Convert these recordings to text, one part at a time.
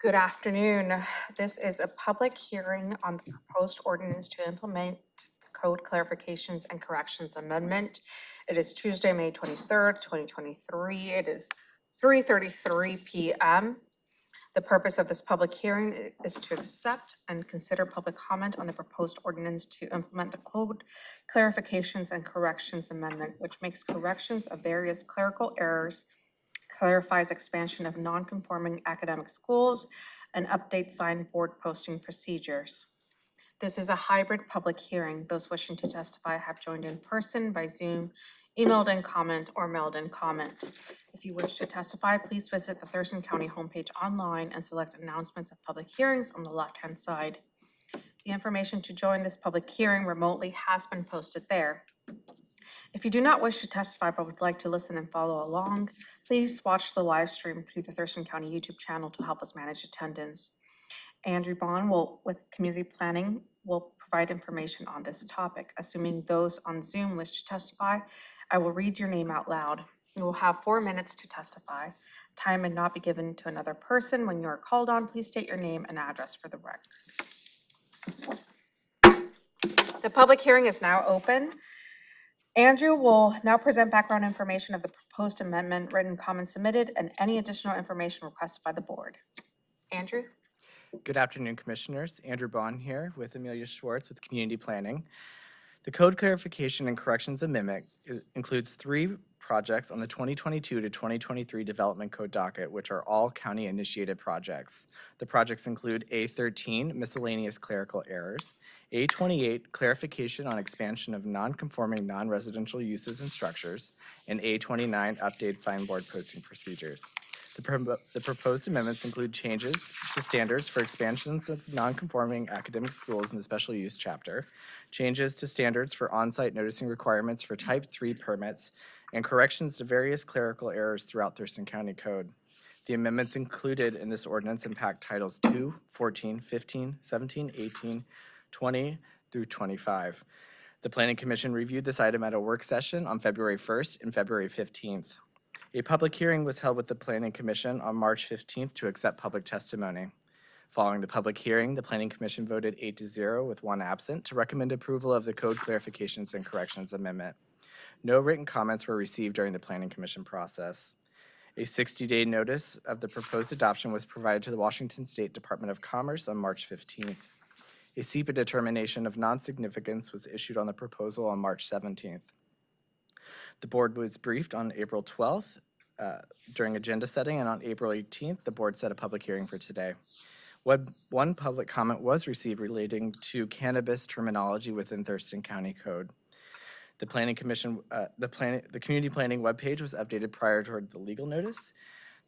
Good afternoon. This is a public hearing on the proposed ordinance to implement code clarifications and corrections amendment. It is Tuesday, May 23rd, 2023. It is 3:33 p.m. The purpose of this public hearing is to accept and consider public comment on the proposed ordinance to implement the code clarifications and corrections amendment, which makes corrections of various clerical errors, clarifies expansion of non-conforming academic schools, and updates signboard posting procedures. This is a hybrid public hearing. Those wishing to testify have joined in person by Zoom, emailed in comment, or mailed in comment. If you wish to testify, please visit the Thurston County homepage online and select announcements of public hearings on the left-hand side. The information to join this public hearing remotely has been posted there. If you do not wish to testify but would like to listen and follow along, please watch the live stream through the Thurston County YouTube channel to help us manage attendance. Andrew Bond with Community Planning will provide information on this topic. Assuming those on Zoom wish to testify, I will read your name out loud. You will have 4 minutes to testify. Time may not be given to another person. When you are called on, please state your name and address for the record. The public hearing is now open. Andrew will now present background information of the proposed amendment, written comments submitted, and any additional information requested by the board. Andrew? Good afternoon, Commissioners. Andrew Bond here with Amelia Schwartz with Community Planning. The Code Clarification and Corrections Amendment includes 3 projects on the 2022 to 2023 Development Code docket, which are all county-initiated projects. The projects include A13, Miscellaneous Clerical Errors, A28, Clarification on Expansion of Non-Conforming Non-Residential Uses and Structures, and A29, Updated Signboard Posting Procedures. The proposed amendments include changes to standards for expansions of non-conforming academic schools in the special use chapter, changes to standards for on-site noticing requirements for Type 3 permits, and corrections to various clerical errors throughout Thurston County Code. The amendments included in this ordinance impact Titles 2, 14, 15, 17, 18, 20 through 25. The Planning Commission reviewed this item at a work session on February 1st and February 15th. A public hearing was held with the Planning Commission on March 15th to accept public testimony. Following the public hearing, the Planning Commission voted 8-0 with 1 absent to recommend approval of the Code Clarifications and Corrections Amendment. No written comments were received during the Planning Commission process. A 60-day notice of the proposed adoption was provided to the Washington State Department of Commerce on March 15th. A SEPA determination of non-significance was issued on the proposal on March 17th. The board was briefed on April 12th during agenda setting, and on April 18th, the board set a public hearing for today. One public comment was received relating to cannabis terminology within Thurston County Code. The Planning Commission, the Community Planning webpage was updated prior to the legal notice.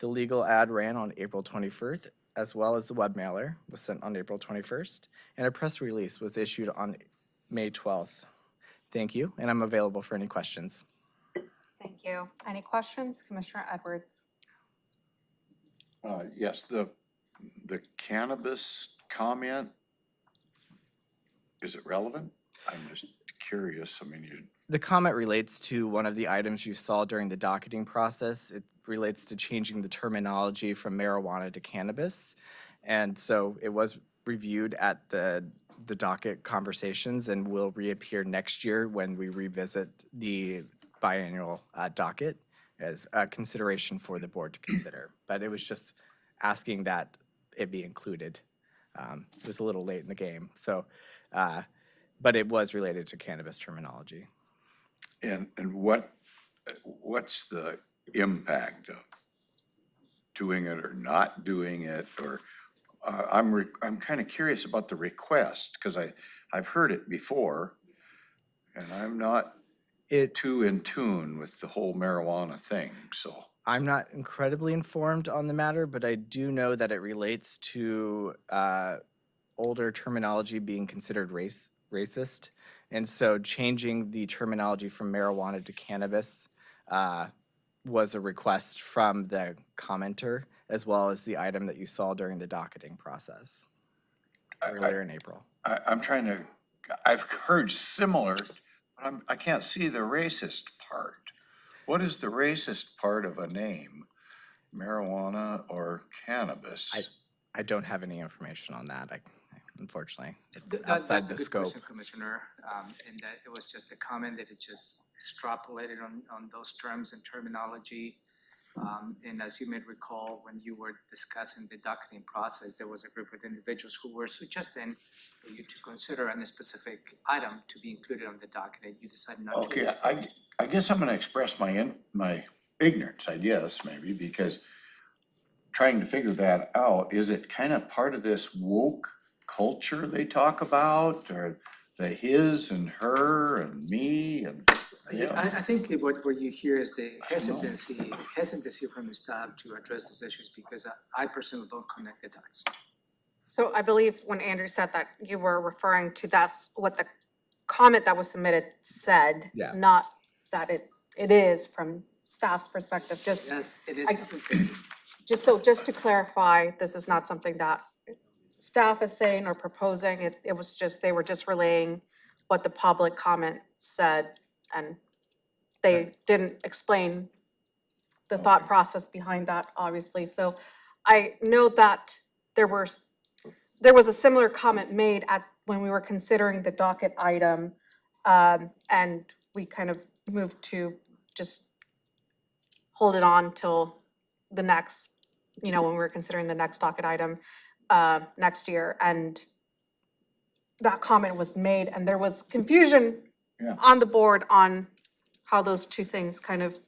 The legal ad ran on April 21st, as well as the web mailer was sent on April 21st, and a press release was issued on May 12th. Thank you, and I'm available for any questions. Thank you. Any questions? Commissioner Edwards. Yes, the cannabis comment, is it relevant? I'm just curious. I mean, The comment relates to one of the items you saw during the docketing process. It relates to changing the terminology from marijuana to cannabis. And so it was reviewed at the docket conversations and will reappear next year when we revisit the biannual docket as a consideration for the board to consider. But it was just asking that it be included. It was a little late in the game. So, but it was related to cannabis terminology. and what's the impact of doing it or not doing it? Or I'm kind of curious about the request, because I've heard it before, and I'm not too in tune with the whole marijuana thing. So I'm not incredibly informed on the matter, but I do know that it relates to older terminology being considered racist. And so changing the terminology from marijuana to cannabis was a request from the commenter, as well as the item that you saw during the docketing process earlier in April. I'm trying to, I've heard similar, but I can't see the racist part. What is the racist part of a name, marijuana or cannabis? I don't have any information on that. Unfortunately, it's That- outside That's a the good scope. question, Commissioner, in that it was just a comment that it just extrapolated on those terms and terminology. And as you may recall, when you were discussing the docketing process, there was a group of individuals who were suggesting for you to consider a specific item to be included on the docket, and you decided not to. Okay, I guess I'm gonna express my ignorance, I guess, maybe, because trying to figure that out, is it kind of part of this woke culture they talk about, or the his and her and me and them? I think what you hear is the I don't know. hesitancy from the staff to address these issues because I personally don't connect the dots. So I believe when Andrew said that, you were referring to that's what the comment that was submitted said. Yeah. Not that it is from staff's perspective, just, Yes, it is. just to clarify, this is not something that staff is saying or proposing. It was just, they were just relaying what the public comment said, and they didn't explain the thought Okay. process behind that, obviously. So I know that there was a similar comment made when we were considering the docket item, and we kind of moved to just hold it on till the next, when we were considering the next docket item, next year. And that comment was made, and there was confusion Yeah. on the board on how those two things kind of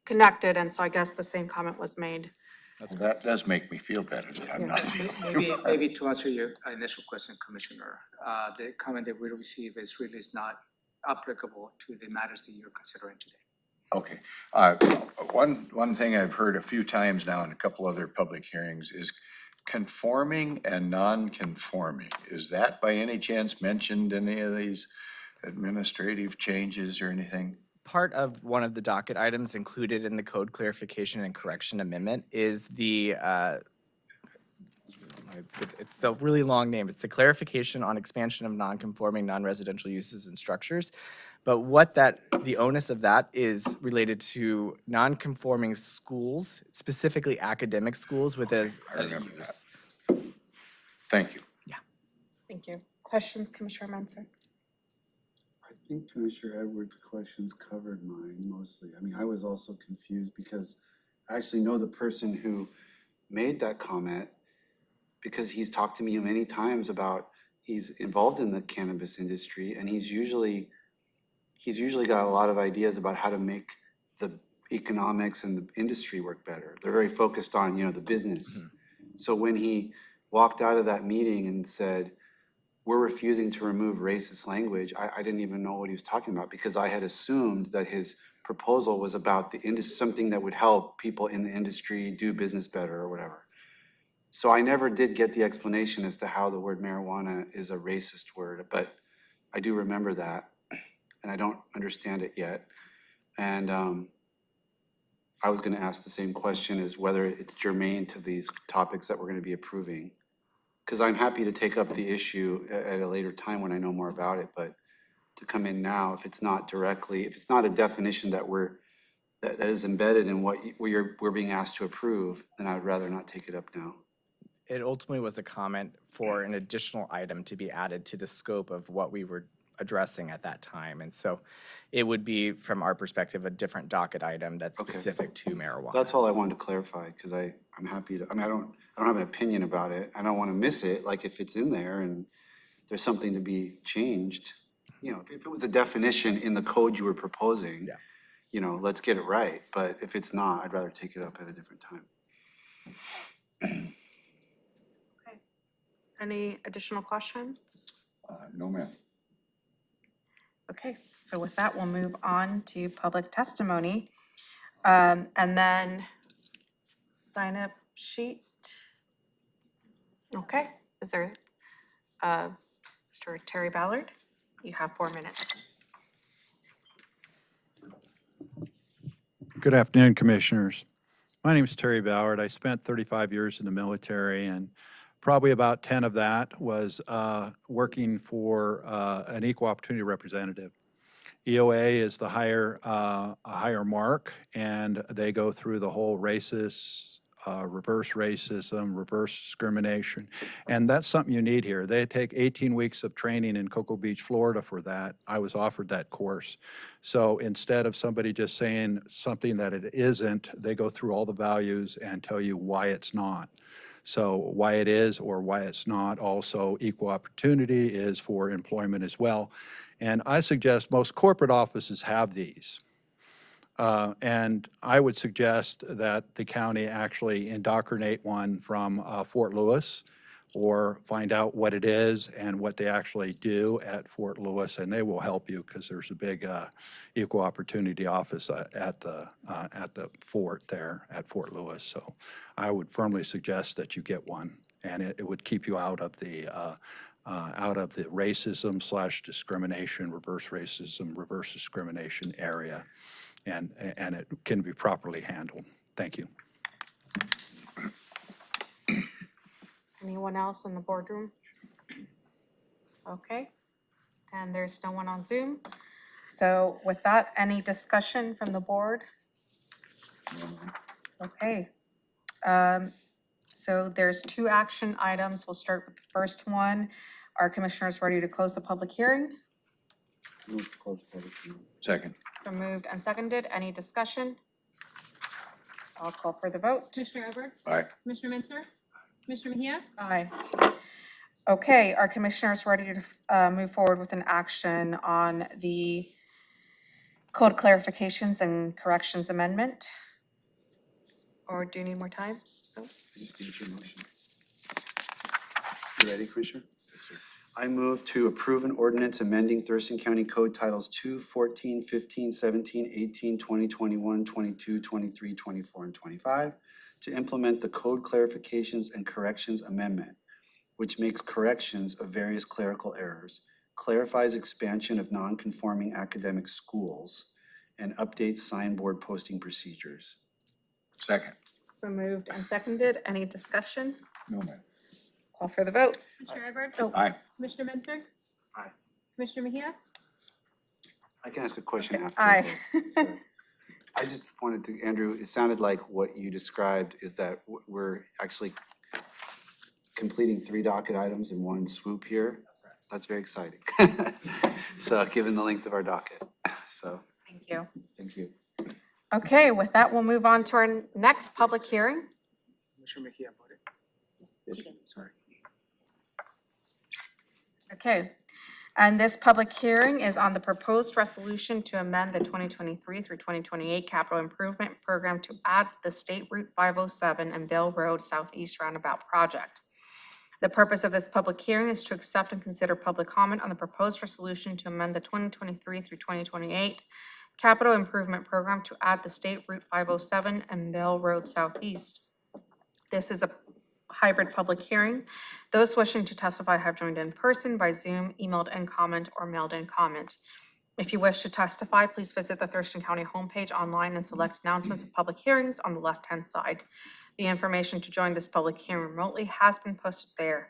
connected, and so I guess the same comment was made. That does make me feel better that I'm not the only one. Maybe to answer your initial question, Commissioner, the comment that we received is not applicable to the matters that you're considering today. Okay, one thing I've heard a few times now in a couple other public hearings is conforming and non-conforming. Is that by any chance mentioned in any of these administrative changes or anything? Part of one of the docket items included in the code clarification and correction amendment is it's the really long name. It's the clarification on expansion of non-conforming non-residential uses and structures. But the onus of that is related to non-conforming schools, specifically academic schools with I a remember use. Thank you. Thank you. Questions, Commissioner Menzer? I think Commissioner Edwards' questions covered mine mostly. I mean, I was also confused because I actually know the person who made that comment because he's talked to me many times about he's involved in the cannabis industry, and he's usually got a lot of ideas about how to make the economics and the industry work better. They're very focused on, the business. So when he walked out of that meeting and said, we're refusing to remove racist language, I didn't even know what he was talking about because I had assumed that his proposal was about something that would help people in the industry do business better or whatever. So I never did get the explanation as to how the word marijuana is a racist word, but I do remember that, and I don't understand it yet. And I was gonna ask the same question as whether it's germane to these topics that we're gonna be approving. Because I'm happy to take up the issue at a later time when I know more about it, but to come in now, if it's not a definition that is embedded in what we're being asked to approve, then I'd rather not take it up now. It ultimately was a comment for an additional item to be added to the scope of what we were addressing at that time. And so it would be, from our perspective, a different docket item that's Okay. specific to marijuana. That's all I wanted to clarify, because I'm happy to, I don't have an opinion about it. I don't want to miss it, like if it's in there and there's something to be changed. If it was a definition in the code you were proposing, Yeah. Let's get it right. But if it's not, I'd rather take it up at a different time. Okay. Any additional questions? No, ma'am. Okay, so with that, we'll move on to public testimony. And then sign up sheet. Okay, is there, Mr. Terry Ballard? You have 4 minutes. Good afternoon, Commissioners. My name is Terry Ballard. I spent 35 years in the military, and probably about 10 of that was working for an equal opportunity representative. EOA is a higher mark, and they go through the whole racist reverse racism, reverse discrimination. And that's something you need here. They take 18 weeks of training in Cocoa Beach, Florida for that. I was offered that course. So instead of somebody just saying something that it isn't, they go through all the values and tell you why it's not. So why it is or why it's not. Also, equal opportunity is for employment as well. And I suggest most corporate offices have these. And I would suggest that the county actually indoctrinate one from Fort Lewis, or find out what it is and what they actually do at Fort Lewis, and they will help you because there's a big equal opportunity office at the fort there at Fort Lewis. So I would firmly suggest that you get one, and it would keep you out of the racism / discrimination, reverse discrimination area, and it can be properly handled. Thank you. Anyone else in the boardroom? Okay, and there's no one on Zoom. So with that, any discussion from the board? Okay. So there's 2 action items. We'll start with the first one. Are commissioners ready to close the public hearing? Move to close public hearing. Second. Been moved and seconded. Any discussion? I'll call for the vote. Commissioner Edwards? Aye. Commissioner Mensah? Commissioner Mejia? Aye. Okay, are commissioners ready to move forward with an action on the code clarifications and corrections amendment? Or do you need more time? No? I just need your motion. You ready, Commissioner? Yes, sir. I move to approve an ordinance amending Thurston County Code Titles 2, 14, 15, 17, 18, 20, 21, 22, 23, 24, and 25 to implement the code clarifications and corrections amendment, which makes corrections of various clerical errors, clarifies expansion of non-conforming academic schools, and updates signboard posting procedures. Second. Been moved and seconded. Any discussion? No, ma'am. Call for the vote. Commissioner Edwards? Aye. Commissioner Mensah? Aye. Commissioner Mejia? I can ask a question after. Aye. the vote. Sorry. I just wanted to, Andrew, it sounded like what you described is that we're actually completing 3 docket items in one swoop here. That's very exciting. So, given the length of our docket. So, Thank you. thank you. Okay, with that, we'll move on to our next public hearing. Commissioner Mejia voted. Sorry. Okay, and this public hearing is on the proposed resolution to amend the 2023 through 2028 capital improvement program to add the State Route 507 and Vale Road Southeast Roundabout project. The purpose of this public hearing is to accept and consider public comment on the proposed resolution to amend the 2023 through 2028 capital improvement program to add the State Route 507 and Vale Road Southeast. This is a hybrid public hearing. Those wishing to testify have joined in person by Zoom, emailed in comment, or mailed in comment. If you wish to testify, please visit the Thurston County homepage online and select announcements of public hearings on the left-hand side. The information to join this public hearing remotely has been posted there.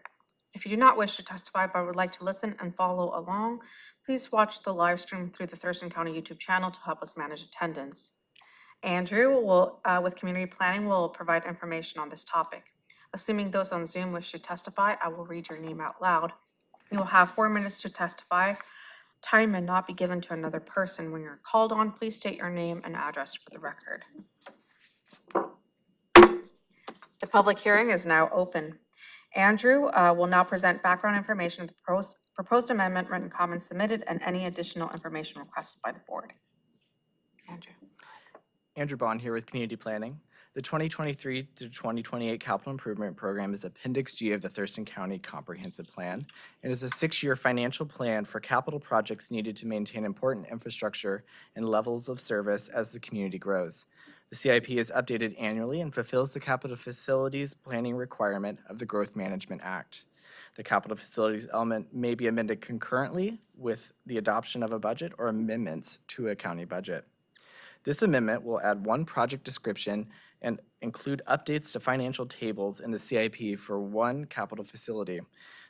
If you do not wish to testify but would like to listen and follow along, please watch the live stream through the Thurston County YouTube channel to help us manage attendance. Andrew will, with community planning, will provide information on this topic. Assuming those on Zoom wish to testify, I will read your name out loud. You will have 4 minutes to testify. Time may not be given to another person. When you're called on, please state your name and address for the record. The public hearing is now open. Andrew will now present background information of the proposed amendment, written comments submitted, and any additional information requested by the board. Andrew. Andrew Bond here with Community Planning. The 2023 to 2028 Capital Improvement Program is Appendix G of the Thurston County Comprehensive Plan. It is a 6-year financial plan for capital projects needed to maintain important infrastructure and levels of service as the community grows. The CIP is updated annually and fulfills the capital facilities planning requirement of the Growth Management Act. The capital facilities element may be amended concurrently with the adoption of a budget or amendments to a county budget. This amendment will add 1 project description and include updates to financial tables in the CIP for 1 capital facility,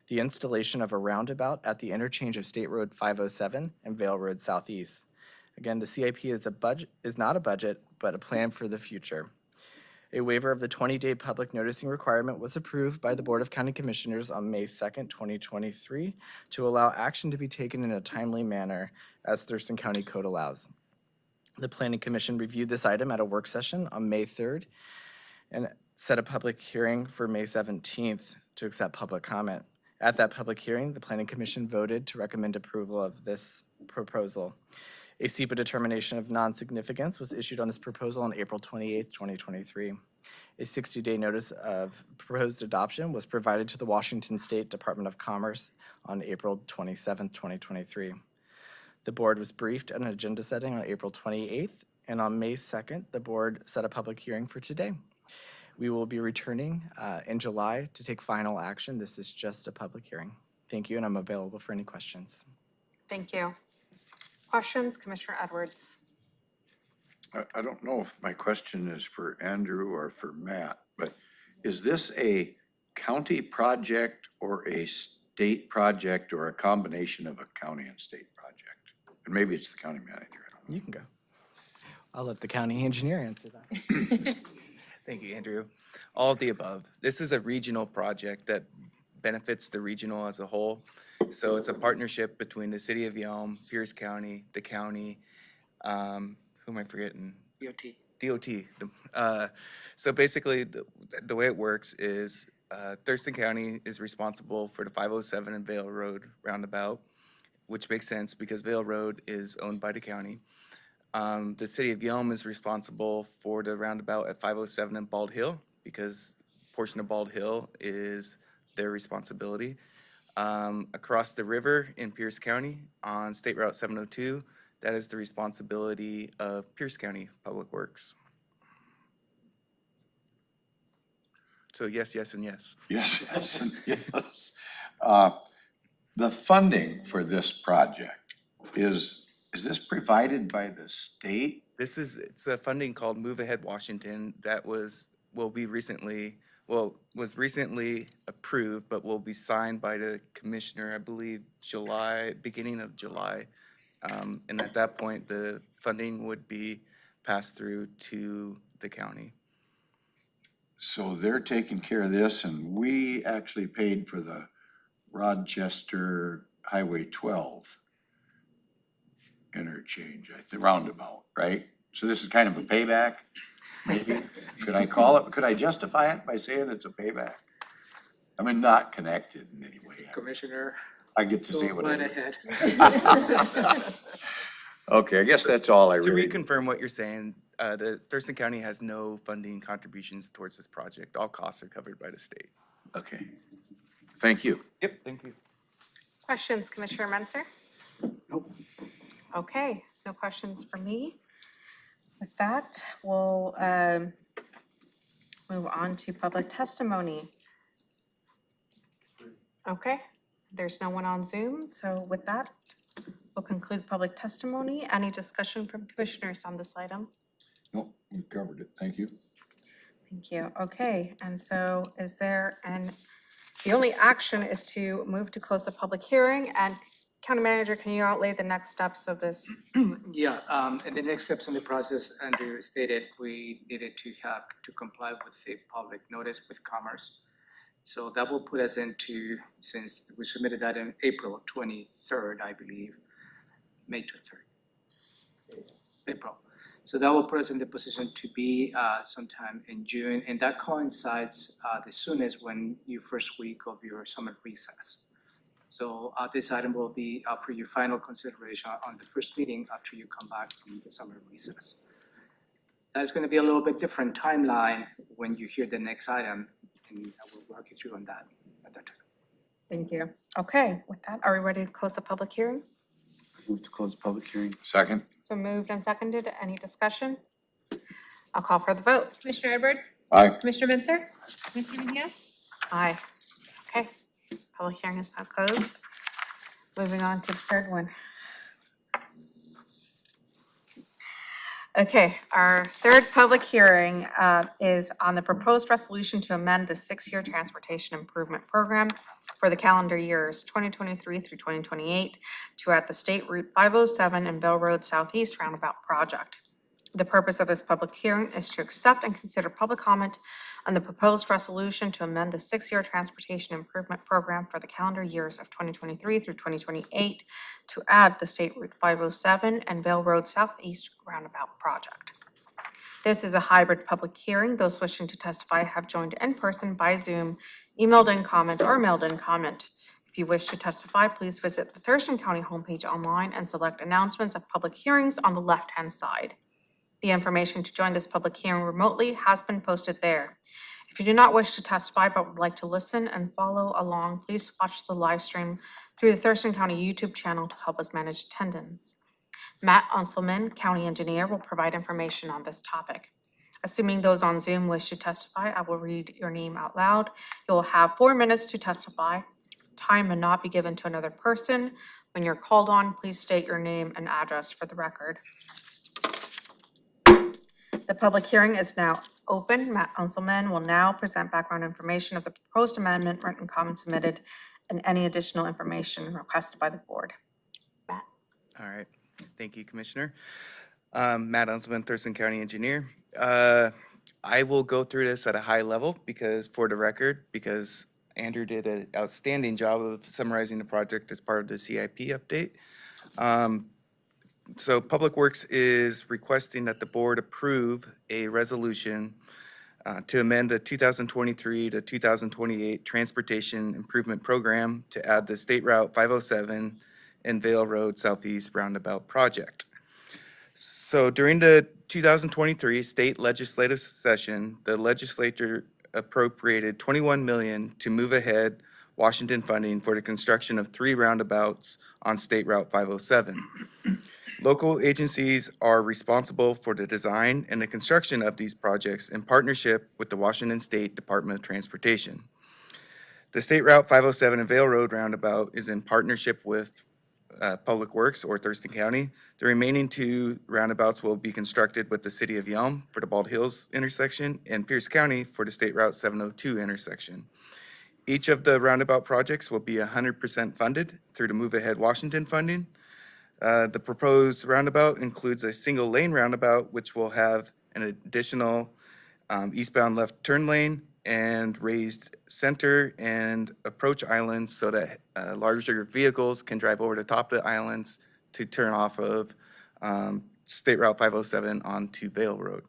the installation of a roundabout at the interchange of State Road 507 and Vale Road Southeast. Again, the CIP is not a budget, but a plan for the future. A waiver of the 20-day public noticing requirement was approved by the Board of County Commissioners on May 2nd, 2023, to allow action to be taken in a timely manner as Thurston County Code allows. The Planning Commission reviewed this item at a work session on May 3rd and set a public hearing for May 17th to accept public comment. At that public hearing, the Planning Commission voted to recommend approval of this proposal. A SEPA determination of non-significance was issued on this proposal on April 28th, 2023. A 60-day notice of proposed adoption was provided to the Washington State Department of Commerce on April 27th, 2023. The board was briefed at an agenda setting on April 28th, and on May 2nd, the board set a public hearing for today. We will be returning in July to take final action. This is just a public hearing. Thank you, and I'm available for any questions. Thank you. Questions, Commissioner Edwards? I don't know if my question is for Andrew or for Matt, but is this a county project or a state project or a combination of a county and state project? And maybe it's the county manager, I don't know. You can go. I'll let the county engineer answer that. Thank you, Andrew. All of the above. This is a regional project that benefits the regional as a whole. So it's a partnership between the city of Yelm, Pierce County, the county, who am I forgetting? DOT. So basically, the way it works is Thurston County is responsible for the 507 and Vale Road roundabout, which makes sense because Vale Road is owned by the county. The city of Yelm is responsible for the roundabout at 507 and Bald Hill because a portion of Bald Hill is their responsibility. Across the river in Pierce County on State Route 702, that is the responsibility of Pierce County Public Works. So yes, yes, and yes. Yes, yes, and yes. The funding for this project, is this provided by the state? It's a funding called Move Ahead Washington that was recently approved, but will be signed by the commissioner, I believe, beginning of July. And at that point, the funding would be passed through to the county. So they're taking care of this, and we actually paid for the Rochester Highway 12 interchange, the roundabout, right? So this is kind of a payback, maybe? Could I justify it by saying it's a payback? I mean, not connected in any way. Commissioner, I get to say go what right I ahead. Okay, I guess that's all I To really. reconfirm what you're saying, the Thurston County has no funding contributions towards this project. All costs are covered by the state. Okay, thank you. Yep, thank you. Questions, Commissioner Menzer? Nope. Okay, no questions for me. With that, we'll move on to public testimony. Okay, there's no one on Zoom, so with that, we'll conclude public testimony. Any discussion from commissioners on this item? No, we've covered it, thank you. Thank you. Okay, and so the only action is to move to close the public hearing, and County Manager, can you outlay the next steps of this? Yeah, and the next steps in the process, Andrew stated, we needed to have to comply with the public notice with Commerce. So that will put us into, since we submitted that in April 23rd, I believe, May 23rd, April. So that will put us in the position to be sometime in June, and that coincides the soonest when your first week of your summer recess. So this item will be for your final consideration on the first meeting after you come back from the summer recess. That's going to be a little bit different timeline when you hear the next item, and I will walk you through on that at that time. Thank you. Okay, with that, are we ready to close the public hearing? Move to close public hearing. Second? So moved and seconded. Any discussion? I'll call for the vote. Commissioner Edwards? Aye. Commissioner Menzer? Commissioner Mejia? Aye. Okay, public hearing is now closed. Moving on to the third one. Okay, our third public hearing is on the proposed resolution to amend the 6-year transportation improvement program for the calendar years 2023 through 2028 to add the State Route 507 and Bell Road Southeast Roundabout project. The purpose of this public hearing is to accept and consider public comment on the proposed resolution to amend the 6-year transportation improvement program for the calendar years of 2023 through 2028 to add the State Route 507 and Vale Road Southeast Roundabout project. This is a hybrid public hearing. Those wishing to testify have joined in person by Zoom, emailed in comment, or mailed in comment. If you wish to testify, please visit the Thurston County homepage online and select announcements of public hearings on the left-hand side. The information to join this public hearing remotely has been posted there. If you do not wish to testify but would like to listen and follow along, please watch the live stream through the Thurston County YouTube channel to help us manage attendance. Matt Unselman, County Engineer, will provide information on this topic. Assuming those on Zoom wish to testify, I will read your name out loud. You will have 4 minutes to testify. Time may not be given to another person. When you're called on, please state your name and address for the record. The public hearing is now open. Matt Unselman will now present background information of the proposed amendment, written comments submitted, and any additional information requested by the board. Matt. All right. Thank you, Commissioner. Matt Unselman, Thurston County Engineer. I will go through this at a high level because, for the record, because Andrew did an outstanding job of summarizing the project as part of the CIP update. So Public Works is requesting that the board approve a resolution to amend the 2023 to 2028 Transportation Improvement Program to add the State Route 507 and Vale Road Southeast Roundabout project. So during the 2023 state legislative session, the legislature appropriated $21 million to move ahead Washington funding for the construction of 3 roundabouts on State Route 507. Local agencies are responsible for the design and the construction of these projects in partnership with the Washington State Department of Transportation. The State Route 507 and Vale Road Roundabout is in partnership with Public Works or Thurston County. The remaining 2 roundabouts will be constructed with the City of Yelm for the Bald Hills intersection and Pierce County for the State Route 702 intersection. Each of the roundabout projects will be 100% funded through the Move Ahead Washington funding. The proposed roundabout includes a single lane roundabout, which will have an additional eastbound left turn lane and raised center and approach islands so that larger vehicles can drive over the top of the islands to turn off of State Route 507 onto Vale Road.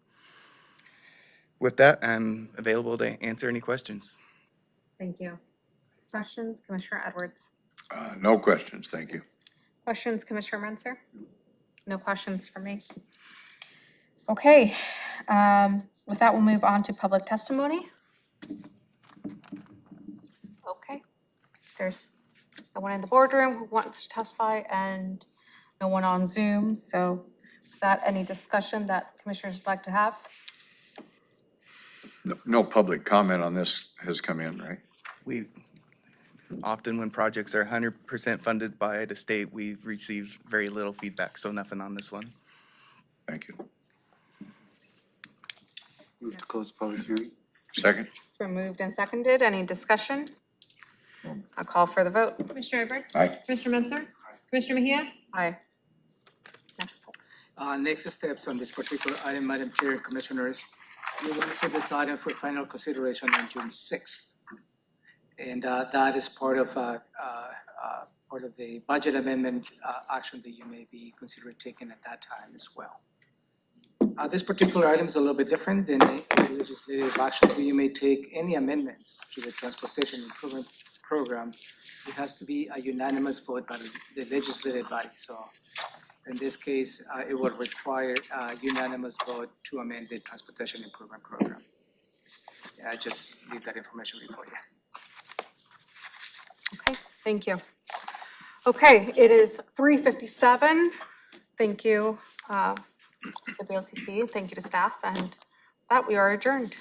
With that, I'm available to answer any questions. Thank you. Questions, Commissioner Edwards? No questions, thank you. Questions, Commissioner Menzer? No questions from me. Okay, with that, we'll move on to public testimony. Okay, there's no one in the boardroom who wants to testify and no one on Zoom. So with that, any discussion that commissioners would like to have? No public comment on this has come in, right? We often, when projects are 100% funded by the state, we've received very little feedback, so nothing on this one. Thank you. Move to close public hearing. Second? It's been moved and seconded. Any discussion? I'll call for the vote. Commissioner Edwards? Aye. Commissioner Menzer? Commissioner Mejia? Aye. Next steps on this particular item, Madam Chair, Commissioners, we will set this item for final consideration on June 6th. And that is part of the budget amendment action that you may be considering taking at that time as well. This particular item is a little bit different than the legislative actions that you may take. Any amendments to the Transportation Improvement Program, it has to be a unanimous vote by the legislative body. So in this case, it would require a unanimous vote to amend the Transportation Improvement Program. Yeah, I just leave that information before you. Okay, thank you. Okay, it is 3:57. Thank you, the BoCC. Thank you to staff, and that we are adjourned.